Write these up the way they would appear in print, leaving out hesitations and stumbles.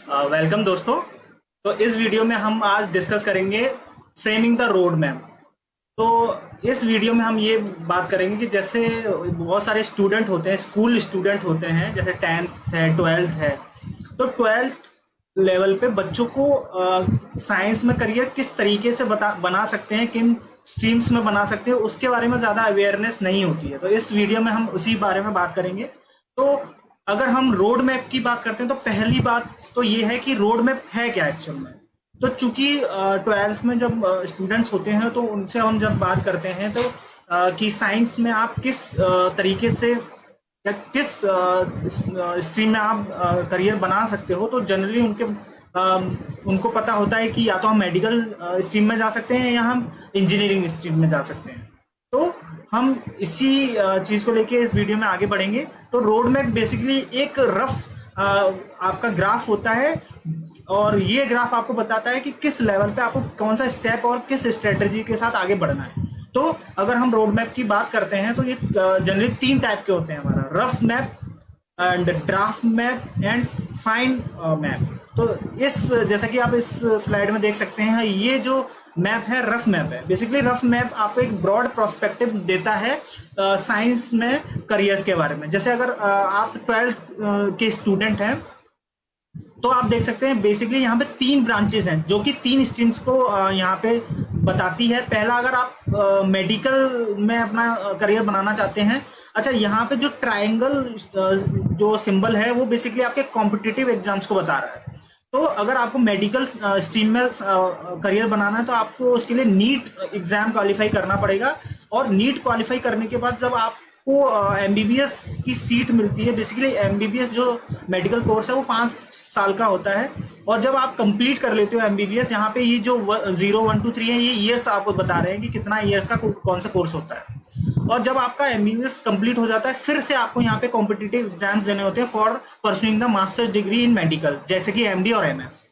Welcome दोस्तों। तो इस वीडियो में हम आज डिस्कस करेंगे फ्रेमिंग द रोड मैप। तो इस वीडियो में हम ये बात करेंगे कि जैसे बहुत सारे स्टूडेंट होते हैं, स्कूल स्टूडेंट होते हैं, जैसे 10th है, 12th है। तो 12th लेवल पे बच्चों को साइंस में करियर किस तरीके से बना सकते हैं, किन स्ट्रीम्स में बना सकते हैं, उसके बारे में ज़्यादा अवेयरनेस नहीं होती है। तो इस वीडियो में हम उसी बारे में बात करेंगे। तो अगर हम रोड मैप की बात करते हैं तो पहली बात तो ये है कि रोड मैप है क्या एक्चुअल में। तो चूंकि 12th में जब स्टूडेंट्स होते हैं तो उनसे हम जब बात करते हैं तो कि साइंस में आप किस तरीके से या किस स्ट्रीम में आप करियर बना सकते हो, तो जनरली उनको पता होता है कि या तो हम मेडिकल स्ट्रीम में जा सकते हैं या हम इंजीनियरिंग स्ट्रीम में जा सकते हैं। तो हम इसी चीज़ को लेके इस वीडियो में आगे बढ़ेंगे। तो रोड मैप बेसिकली एक रफ आपका ग्राफ होता है और ये ग्राफ आपको बताता है कि किस लेवल पे आपको कौन सा स्टेप और किस स्ट्रेटजी के साथ आगे बढ़ना है। तो अगर हम रोड मैप की बात करते हैं तो ये जनरली 3 टाइप के होते हैं, हमारा rough map and draft map and fine map. तो इस जैसा कि आप इस स्लाइड में देख सकते हैं, ये जो मैप है रफ मैप है। बेसिकली रफ मैप आपको एक ब्रॉड प्रोस्पेक्टिव देता है साइंस में करियर्स के बारे में। जैसे अगर आप 12th के स्टूडेंट हैं तो आप देख सकते हैं बेसिकली यहाँ पे 3 ब्रांचेस हैं जो कि 3 स्ट्रीम्स को यहाँ पे बताती है। पहला, अगर आप मेडिकल में अपना करियर बनाना चाहते हैं, अच्छा यहाँ पे जो ट्रायंगल जो सिंबल है वो बेसिकली आपके कॉम्पिटिटिव एग्जाम्स को बता रहा है। तो अगर आपको मेडिकल स्ट्रीम में करियर बनाना है तो आपको उसके लिए नीट एग्जाम क्वालिफाई करना पड़ेगा। और नीट क्वालिफाई करने के बाद जब आपको एमबीबीएस की सीट मिलती है, बेसिकली एमबीबीएस जो मेडिकल कोर्स है वो 5 साल का होता है। और जब आप कंप्लीट कर लेते हो एमबीबीएस, यहाँ पे ये जो 0 1 2 3 है, ये ईयर्स आपको बता रहे हैं कि कितना ईयर्स का कौन सा कोर्स होता है। और जब आपका एमबीबीएस कंप्लीट हो जाता है, फिर से आपको यहाँ पे कॉम्पिटिटिव एग्जाम्स देने होते हैं for pursuing the masters degree in medical, जैसे कि एमडी और एमएस।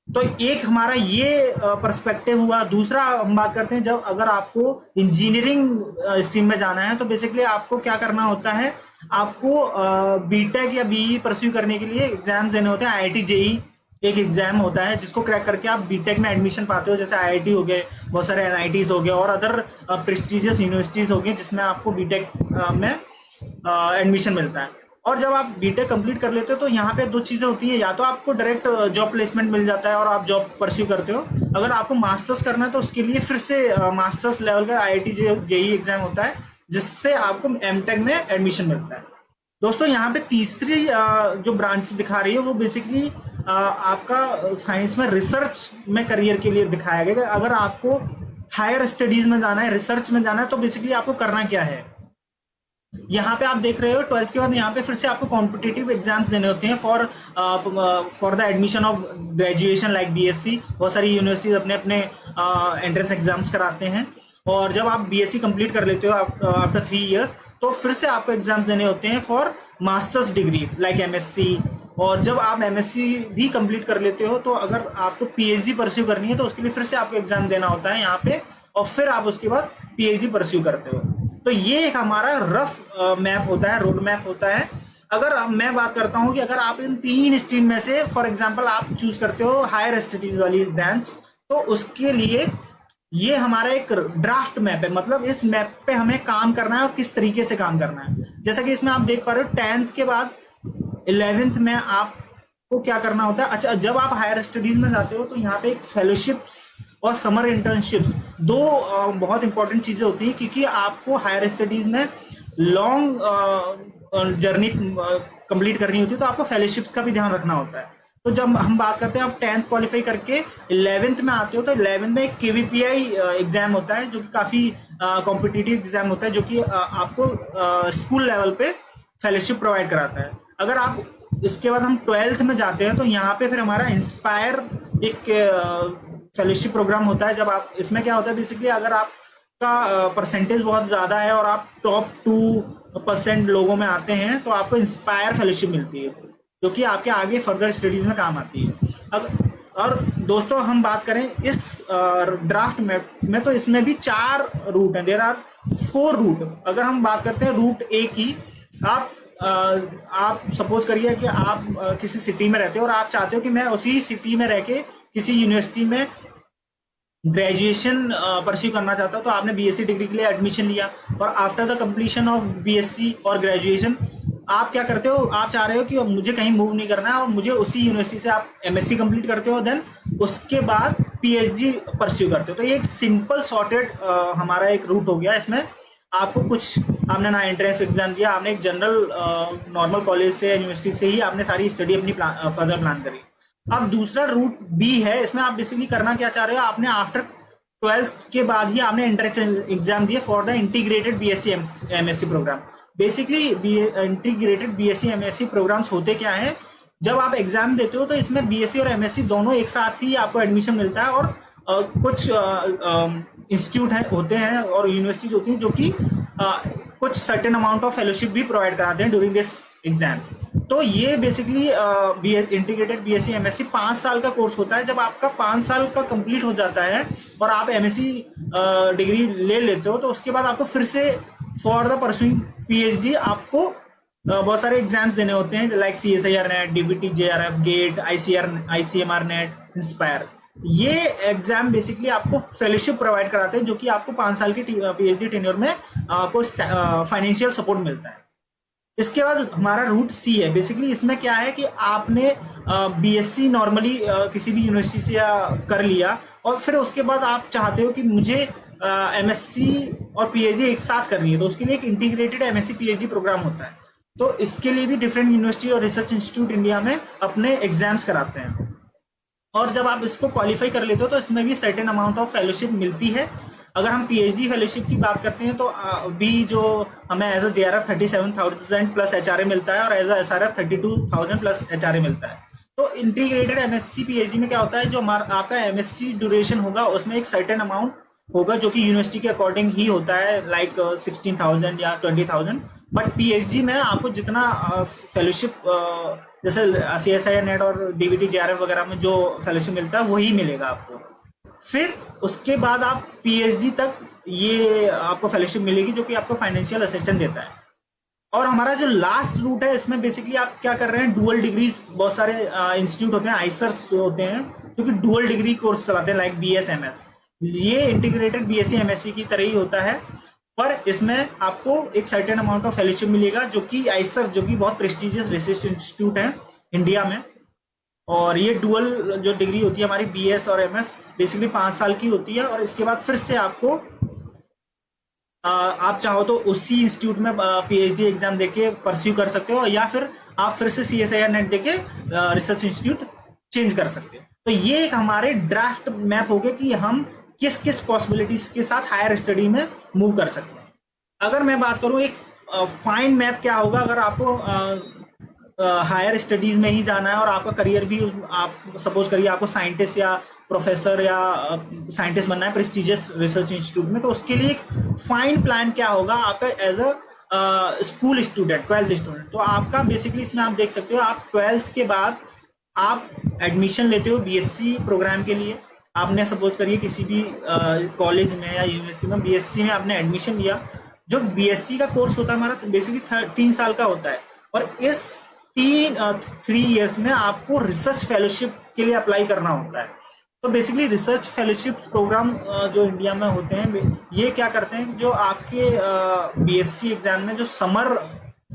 तो एक हमारा ये पर्सपेक्टिव हुआ। दूसरा हम बात करते हैं, जब अगर आपको इंजीनियरिंग स्ट्रीम में जाना है तो बेसिकली आपको क्या करना होता है, आपको बीटेक या बीई परस्यू करने के लिए एग्जाम्स देने होते हैं। आईआईटी जेई एक एग्जाम होता है जिसको क्रैक करके आप बीटेक में एडमिशन पाते हो। जैसे आईआईटी हो गए, बहुत सारे एनआईटीज हो गए और अदर प्रेस्टिजियस यूनिवर्सिटीज हो गई जिसमें आपको बीटेक में एडमिशन मिलता है। और जब आप बीटेक कंप्लीट कर लेते हो तो यहाँ पे 2 चीज़ें होती है, या तो आपको डायरेक्ट जॉब प्लेसमेंट मिल जाता है और आप जॉब परस्यू करते हो। अगर आपको मास्टर्स करना है तो उसके लिए फिर से मास्टर्स लेवल का आईआईटी जेई एग्जाम होता है जिससे आपको एमटेक में एडमिशन मिलता है। दोस्तों यहाँ पे तीसरी जो ब्रांच दिखा रही है वो बेसिकली आपका साइंस में रिसर्च में करियर के लिए दिखाया गया। अगर आपको हायर स्टडीज में जाना है, रिसर्च में जाना है, तो बेसिकली आपको करना क्या है। यहाँ पे आप देख रहे हो 12th के बाद यहाँ पे फिर से आपको कॉम्पिटिटिव एग्जाम्स देने होते हैं for the admission of graduation like BSc. बहुत सारी यूनिवर्सिटीज अपने अपने एंट्रेंस एग्जाम्स कराते हैं। और जब आप बीएससी कंप्लीट कर लेते हो आफ्टर 3 ईयर्स, तो फिर से आपको एग्जाम्स देने होते हैं for masters degree like MSc. और जब आप एमएससी भी कंप्लीट कर लेते हो तो अगर आपको पीएचडी परस्यू करनी है तो उसके लिए फिर से आपको एग्जाम देना होता है यहाँ पे, और फिर आप उसके बाद पीएचडी परस्यू करते हो। तो ये एक हमारा रफ मैप होता है, रोड मैप होता है। अगर मैं बात करता हूँ कि अगर आप इन 3 स्ट्रीम में से फॉर एग्जांपल आप चूज करते हो हायर स्टडीज वाली ब्रांच, तो उसके लिए ये हमारा एक ड्राफ्ट मैप है। मतलब इस मैप पे हमें काम करना है और किस तरीके से काम करना है। जैसा कि इसमें आप देख पा रहे हो 10th के बाद 11th में आपको क्या करना होता है। अच्छा, जब आप हायर स्टडीज में जाते हो तो यहाँ पे एक फेलोशिप्स और समर इंटर्नशिप्स 2 बहुत इंपॉर्टेंट चीजें होती हैं, क्योंकि आपको हायर स्टडीज में लॉन्ग जर्नी कंप्लीट करनी होती है, तो आपको फेलोशिप्स का भी ध्यान रखना होता है। तो जब हम बात करते हैं आप 10th क्वालिफाई करके 11th में आते हो तो 11th में एक केवीपीआई एग्जाम होता है जो कि काफ़ी कॉम्पिटिटिव एग्जाम होता है, जो कि आपको स्कूल लेवल पे फेलोशिप प्रोवाइड कराता है। अगर आप इसके बाद हम 12th में जाते हैं तो यहाँ पे फिर हमारा इंस्पायर एक फेलोशिप प्रोग्राम होता है। जब आप इसमें क्या होता है, बेसिकली अगर आपका परसेंटेज बहुत ज़्यादा है और आप टॉप 2% लोगों में आते हैं तो आपको इंस्पायर फेलोशिप मिलती है, जो कि आपके आगे फर्दर स्टडीज में काम आती है। अब और दोस्तों हम बात करें इस ड्राफ्ट मैप में, तो इसमें भी 4 रूट हैं। There are 4 route. अगर हम बात करते हैं रूट ए की, आप आप सपोज करिए कि आप किसी सिटी में रहते हो और आप चाहते हो कि मैं उसी सिटी में रह के किसी यूनिवर्सिटी में ग्रेजुएशन परस्यू करना चाहता हूँ, तो आपने बीएससी डिग्री के लिए एडमिशन लिया और after the completion of BSc और ग्रेजुएशन आप क्या करते हो, आप चाह रहे हो कि मुझे कहीं मूव नहीं करना है और मुझे उसी यूनिवर्सिटी से आप एमएससी कंप्लीट करते हो, देन उसके बाद पीएचडी परस्यू करते हो। तो ये एक सिंपल सॉर्टेड हमारा एक रूट हो गया। इसमें आपको कुछ, आपने ना एंट्रेंस एग्जाम दिया, आपने एक जनरल नॉर्मल कॉलेज से यूनिवर्सिटी से ही आपने सारी स्टडी अपनी फर्दर प्लान करी। अब दूसरा रूट बी है, इसमें आप बेसिकली करना क्या चाह रहे हो, आपने आफ्टर 12th के बाद ही आपने एंट्रेंस एग्जाम दिए for the integrated BSc MSc program. Basically integrated BSc MSc programs होते क्या है, जब आप एग्जाम देते हो तो इसमें बीएससी और एमएससी दोनों एक साथ ही आपको एडमिशन मिलता है, और कुछ इंस्टीट्यूट होते हैं और यूनिवर्सिटीज होती हैं जो कि कुछ सर्टेन अमाउंट ऑफ फेलोशिप भी प्रोवाइड कराते हैं ड्यूरिंग दिस एग्जाम। तो ये बेसिकली इंटीग्रेटेड बीएससी एमएससी 5 साल का कोर्स होता है। जब आपका 5 साल का कंप्लीट हो जाता है और आप एमएससी डिग्री ले लेते हो, तो उसके बाद आपको फिर से फॉर द परसुइंग पीएचडी आपको बहुत सारे एग्जाम्स देने होते हैं, like CSIR net, DBT JRF, gate, ICMR net, inspire. ये एग्जाम बेसिकली आपको फेलोशिप प्रोवाइड कराते हैं, जो कि आपको 5 साल की पीएचडी टेन्योर में आपको फाइनेंशियल सपोर्ट मिलता है। इसके बाद हमारा रूट सी है। बेसिकली इसमें क्या है कि आपने बीएससी नॉर्मली किसी भी यूनिवर्सिटी से कर लिया और फिर उसके बाद आप चाहते हो कि मुझे एमएससी और पीएचडी एक साथ करनी है, तो उसके लिए एक इंटीग्रेटेड एमएससी पीएचडी प्रोग्राम होता है। तो इसके लिए भी डिफरेंट यूनिवर्सिटी और रिसर्च इंस्टीट्यूट इंडिया में अपने एग्जाम्स कराते हैं, और जब आप इसको क्वालिफाई कर लेते हो तो इसमें भी सर्टेन अमाउंट ऑफ फेलोशिप मिलती है। अगर हम पीएचडी फेलोशिप की बात करते हैं तो भी जो हमें as a JRF 37,000 plus HRA मिलता है और as a SRF 32,000 plus HRA मिलता है। तो इंटीग्रेटेड एमएससी पीएचडी में क्या होता है, जो हमारा आपका एमएससी ड्यूरेशन होगा उसमें एक सर्टेन अमाउंट होगा जो कि यूनिवर्सिटी के अकॉर्डिंग ही होता है, लाइक 16,000 या 20,000। बट पीएचडी में आपको जितना फेलोशिप जैसे CSIR नेट और DBT JRF वगैरह में जो फेलोशिप मिलता है वही मिलेगा आपको। फिर उसके बाद आप पीएचडी तक ये आपको फेलोशिप मिलेगी जो कि आपको फाइनेंशियल असिस्टेंस देता है। और हमारा जो लास्ट रूट है, इसमें बेसिकली आप क्या कर रहे हैं, डुअल डिग्रीज, बहुत सारे इंस्टीट्यूट होते हैं, आइसर्स होते हैं जो कि डुअल डिग्री कोर्स चलाते हैं, लाइक BSMS। ये इंटीग्रेटेड बीएससी एमएससी की तरह ही होता है, पर इसमें आपको एक सर्टेन अमाउंट ऑफ फेलोशिप मिलेगा, जो कि आइसर, जो कि बहुत प्रेस्टिजियस रिसर्च इंस्टीट्यूट है इंडिया में। और ये डुअल जो डिग्री होती है हमारी BS और MS बेसिकली 5 साल की होती है, और इसके बाद फिर से आपको आप चाहो तो उसी इंस्टीट्यूट में पीएचडी एग्जाम देके परस्यू कर सकते हो, या फिर आप फिर से CSIR नेट देके रिसर्च इंस्टीट्यूट चेंज कर सकते हो। तो ये एक हमारे ड्राफ्ट मैप हो गया कि हम किस किस पॉसिबिलिटीज के साथ हायर स्टडी में मूव कर सकते हैं। अगर मैं बात करूं एक फाइन मैप क्या होगा, अगर आपको हायर स्टडीज में ही जाना है और आपका करियर भी, आप सपोज करिए आपको साइंटिस्ट या प्रोफेसर या साइंटिस्ट बनना है प्रेस्टिजियस रिसर्च इंस्टीट्यूट में, तो उसके लिए एक फाइन प्लान क्या होगा आपका as a school student, 12th student. तो आपका बेसिकली इसमें आप देख सकते हो, आप 12th के बाद आप एडमिशन लेते हो बीएससी प्रोग्राम के लिए। आपने सपोज करिए किसी भी कॉलेज में या यूनिवर्सिटी में बीएससी में आपने एडमिशन लिया। जो बीएससी का कोर्स होता है हमारा, तो बेसिकली 3 साल का होता है, और इस 3 ईयर्स में आपको रिसर्च फेलोशिप के लिए अप्लाई करना होता है। तो बेसिकली रिसर्च फेलोशिप प्रोग्राम जो इंडिया में होते हैं, ये क्या करते हैं, जो आपके बीएससी एग्जाम में जो समर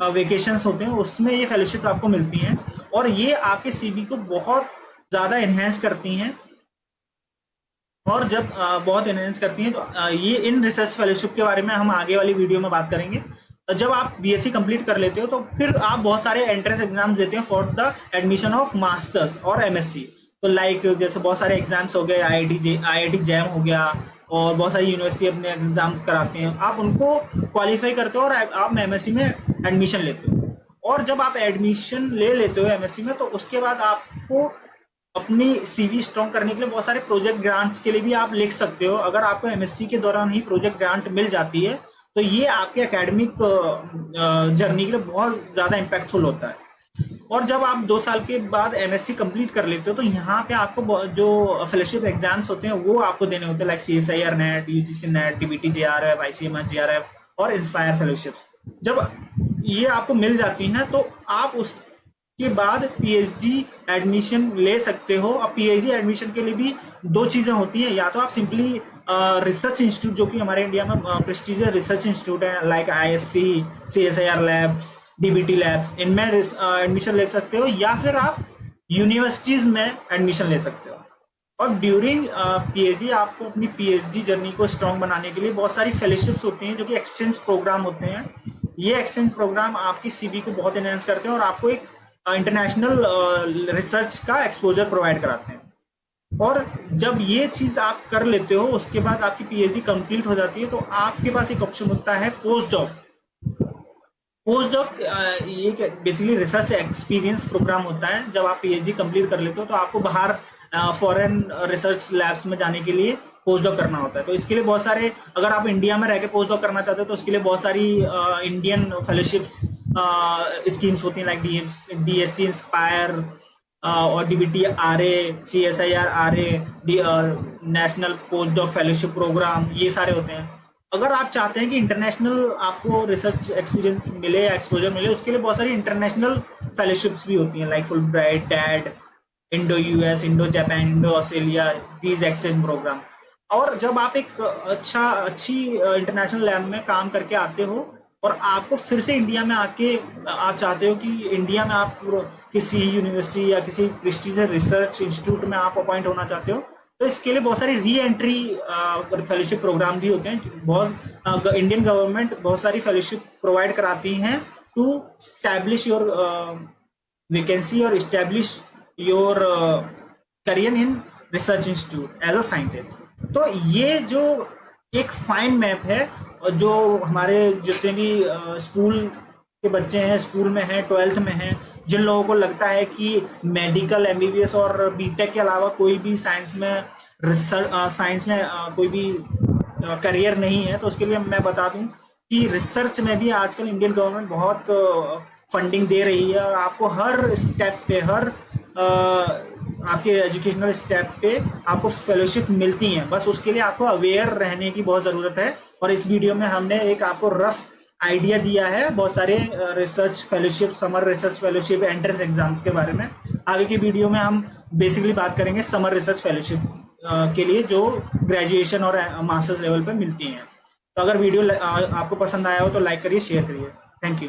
वेकेशंस होते हैं उसमें ये फेलोशिप आपको मिलती हैं, और ये आपके सीवी को बहुत ज़्यादा इन्हेंस करती हैं। और जब बहुत एनहेंस करती हैं तो ये इन रिसर्च फेलोशिप के बारे में हम आगे वाली वीडियो में बात करेंगे। जब आप बीएससी कंप्लीट कर लेते हो तो फिर आप बहुत सारे एंट्रेंस एग्जाम देते हैं for the admission of masters और एमएससी। तो लाइक जैसे बहुत सारे एग्जाम्स हो गए, IIT जैम हो गया, और बहुत सारी यूनिवर्सिटी अपने एग्जाम कराते हैं, आप उनको क्वालिफाई करते हो और आप एमएससी में एडमिशन लेते हो। और जब आप एडमिशन ले लेते हो एमएससी में, तो उसके बाद आपको अपनी सीवी स्ट्रॉन्ग करने के लिए बहुत सारे प्रोजेक्ट ग्रांट्स के लिए भी आप लिख सकते हो। अगर आपको एमएससी के दौरान ही प्रोजेक्ट ग्रांट मिल जाती है तो ये आपके एकेडमिक जर्नी के लिए बहुत ज़्यादा इम्पैक्टफुल होता है। और जब आप 2 साल के बाद एमएससी कंप्लीट कर लेते हो तो यहाँ पे आपको जो फेलोशिप एग्जाम्स होते हैं वो आपको देने होते हैं, like CSIR net, UGC net, DBT JRF, ICMR JRF और इंस्पायर फेलोशिप्स। जब ये आपको मिल जाती हैं, तो आप उसके बाद पीएचडी एडमिशन ले सकते हो। और पीएचडी एडमिशन के लिए भी दो चीज़ें होती हैं, या तो आप सिंपली रिसर्च इंस्टीट्यूट, जो कि हमारे इंडिया में प्रेस्टीजियस रिसर्च इंस्टीट्यूट है like ISC, CSIR labs, DBT labs, इनमें एडमिशन ले सकते हो, या फिर आप यूनिवर्सिटीज़ में एडमिशन ले सकते हो। और ड्यूरिंग पीएचडी आपको अपनी पीएचडी जर्नी को स्ट्रॉन्ग बनाने के लिए बहुत सारी फेलोशिप्स होती हैं, जो कि एक्सचेंज प्रोग्राम होते हैं। ये एक्सचेंज प्रोग्राम आपकी सीवी को बहुत एनहेंस करते हैं और आपको एक इंटरनेशनल रिसर्च का एक्सपोजर प्रोवाइड कराते हैं। और जब ये चीज़ आप कर लेते हो, उसके बाद आपकी पीएचडी कंप्लीट हो जाती है, तो आपके पास एक ऑप्शन होता है पोस्ट डॉक। पोस्ट डॉक ये बेसिकली रिसर्च एक्सपीरियंस प्रोग्राम होता है। जब आप पीएचडी कंप्लीट कर लेते हो तो आपको बाहर फॉरेन रिसर्च लैब्स में जाने के लिए पोस्ट डॉक करना होता है। तो इसके लिए बहुत सारे, अगर आप इंडिया में रह के पोस्ट डॉक करना चाहते हो तो उसके लिए बहुत सारी इंडियन फेलोशिप्स स्कीम्स होती हैं, लाइक डीएसटी इंस्पायर और DBT RA, CSIR RA, national post doc fellowship program, ये सारे होते हैं। अगर आप चाहते हैं कि इंटरनेशनल आपको रिसर्च एक्सपीरियंस मिले या एक्सपोजर मिले, उसके लिए बहुत सारी इंटरनेशनल फेलोशिप्स भी होती हैं, like Fulbright, DAAD, Indo US, Indo Japan, Indo Australia, these exchange programme. और जब आप एक अच्छी इंटरनेशनल लैब में काम करके आते हो और आपको फिर से इंडिया में आके आप चाहते हो कि इंडिया में आप किसी यूनिवर्सिटी या किसी प्रेस्टीजियस रिसर्च इंस्टीट्यूट में आप अपॉइंट होना चाहते हो, तो इसके लिए बहुत सारी री एंट्री फेलोशिप प्रोग्राम भी होते हैं। बहुत इंडियन गवर्नमेंट बहुत सारी फेलोशिप प्रोवाइड कराती हैं टू स्टैब्लिश योर वैकेंसी और establish your career in research institute as a scientist. तो ये जो एक फाइन मैप है, जो हमारे जितने भी स्कूल के बच्चे हैं, स्कूल में हैं, 12th में हैं, जिन लोगों को लगता है कि मेडिकल, एमबीबीएस और बीटेक के अलावा कोई भी साइंस में कोई भी करियर नहीं है, तो उसके लिए मैं बता दूं कि रिसर्च में भी आजकल इंडियन गवर्नमेंट बहुत फंडिंग दे रही है। और आपको हर स्टेप पे, हर आपके एजुकेशनल स्टेप पे आपको फेलोशिप मिलती हैं। बस उसके लिए आपको अवेयर रहने की बहुत ज़रूरत है। और इस वीडियो में हमने एक आपको रफ आइडिया दिया है बहुत सारे research fellowship, summer research fellowship, entrance exams के बारे में। आगे की वीडियो में हम बेसिकली बात करेंगे समर रिसर्च फेलोशिप के लिए, जो ग्रेजुएशन और मास्टर्स लेवल पे मिलती हैं। तो अगर वीडियो आपको पसंद आया हो तो लाइक करिए, शेयर करिए। Thank you.